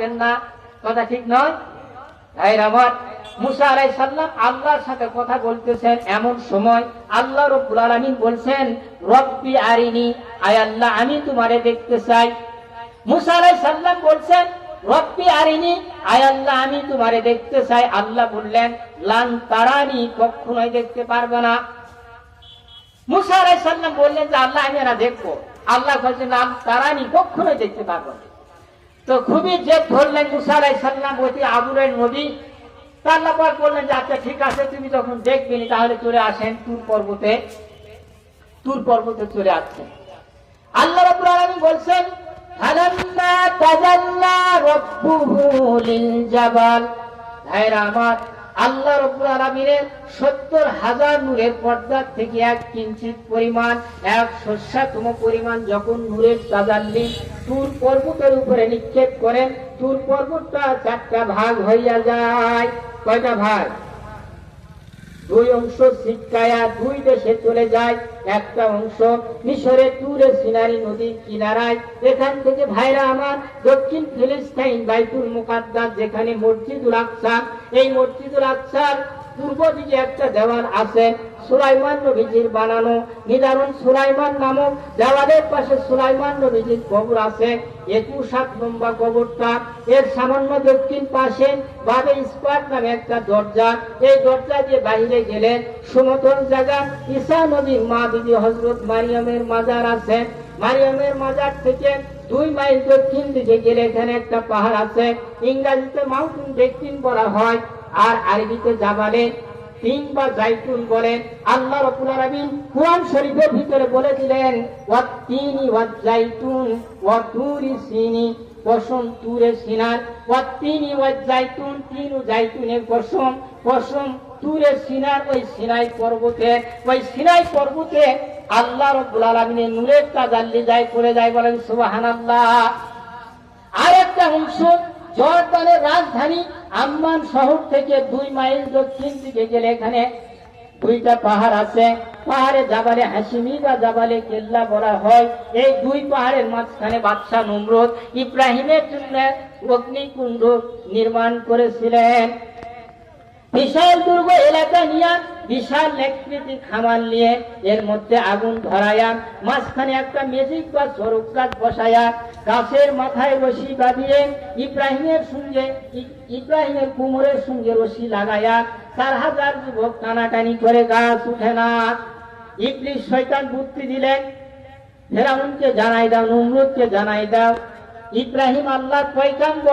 থাকবেন না, কথা ঠিক নয়? এই আমার মুসা আলাইহিস সালাম আল্লাহর সাথে কথা বলতেছেন, এমন সময় আল্লাহ রাব্বুল আলামিন বলছেন, রব্বি আরিনি, আয় আল্লাহ আমি তোমারে দেখতে চাই। মুসা আলাইহিস সালাম বলছেন, রব্বি আরিনি, আয় আল্লাহ আমি তোমারে দেখতে চাই। আল্লাহ বললেন, লান তারানি, কখনোই দেখতে পারবে না। মুসা আলাইহিস সালাম বললেন যে আল্লাহ আমি এরা দেখবো। আল্লাহ বলছেন, লান তারানি, কখনোই দেখতে পারবে না। তো খুবই জেদ ধরলেন মুসা আলাইহিস সালাম, অতি আদরের নবী। আল্লাহ পাক বললেন যে আচ্ছা ঠিক আছে, তুমি যখন দেখবেনি তাহলে চলে আসেন তুর পর্বতে। তুর পর্বতে চলে আসছেন। আল্লাহ রাব্বুল আলামিন বলছেন, ফালাম্মা তাজাল্লা রাব্বুহু লিল জাবাল, ভাইরা আমার, আল্লাহ রাব্বুল আলামিনের ৭০,০০০ নূরের পর্দা থেকে এক কিঞ্চিত পরিমাণ, এক শস্যাতম পরিমাণ যখন নূরের তাজাল্লি তুর পর্বতের উপরে নিক্ষেপ করেন, তুর পর্বতটা ৪টা ভাগ হইয়া যায়। কয়টা ভাগ? 2 অংশ ছিটকায়া 2 দেশে চলে যায়। একটা অংশ মিশরের তুরে সিনারি নদীর কিনারায়, এখান থেকে ভাইরা আমার দক্ষিণ ফিলিস্তিন বাইতুল মুকাদ্দাস, যেখানে মসজিদুল আকসা, এই মসজিদুল আকসার পূর্ব দিকে একটা দেওয়াল আছে, সুলাইমান নবীজির বানানো। নিদারুন সুলাইমান নামক দেওয়ালের পাশে সুলাইমান নবীজির কবর আছে। 21 হাত লম্বা কবরটা। এর সামান্য দক্ষিণ পাশে বাবে স্কোয়ার নামে একটা দরজা। এই দরজা দিয়ে বাইরে গেলে সমতল জায়গা, ঈসা নবীর মা বিবি হযরত মারিয়ামের মাজার আছে। মারিয়ামের মাজার থেকে 2 মাইল দক্ষিণ দিকে গেলে এখানে একটা পাহাড় আছে, ইংরেজিতে মাউন্টেন ডেকটিন বলা হয়, আর আরবিতে জাবালে তিন বা জাইতুন বলেন। আল্লাহ রাব্বুল আলামিন কুরআন শরীফের ভিতরে বলে দিলেন, ওয়াত-তিনি ওয়াজ-জাইতুন ওয়া তুরি সিনি, কসম তুরে সিনার, ওয়াত-তিনি ওয়াজ-জাইতুন, তিন ও জাইতুনের কসম, কসম তুরে সিনার, ওই সিনাই পর্বতে, ওই সিনাই পর্বতে আল্লাহ রাব্বুল আলামিনের নূরের তাজাল্লি যায়, করে যায়, বলেন সুবহানাল্লাহ। আরেকটা অংশ জর্দানের রাজধানী আম্মান শহর থেকে 2 মাইল দক্ষিণ দিকে গেলে এখানে 2টা পাহাড় আছে। পাহাড়ে জাবালে হাশিমি বা জাবালে কেল্লা বলা হয়। এই 2 পাহাড়ের মাঝখানে বাদশা নমরুদ ইব্রাহিমের জন্য অগ্নিকুণ্ড নির্মাণ করেছিলেন। বিশাল দুর্গ এলাকা নিয়ে, বিশাল আকৃতির খামার নিয়ে, এর মধ্যে আগুন ধরায়া, মাঝখানে একটা মেজিক বা চরক গাছ বসায়া, গাছের মাথায় রশি বাঁধিয়ে ইব্রাহিমের কোমরের সঙ্গে রশি লাগায়া 4000 যুবক টানাটানি করে, গাছ উঠে না। ইবলিস শয়তান বুদ্ধি দিলেন, ফেরাউনকে জানাই দাও, নমরুদকে জানাই দাও, ইব্রাহিম আল্লাহর পয়গাম্বর।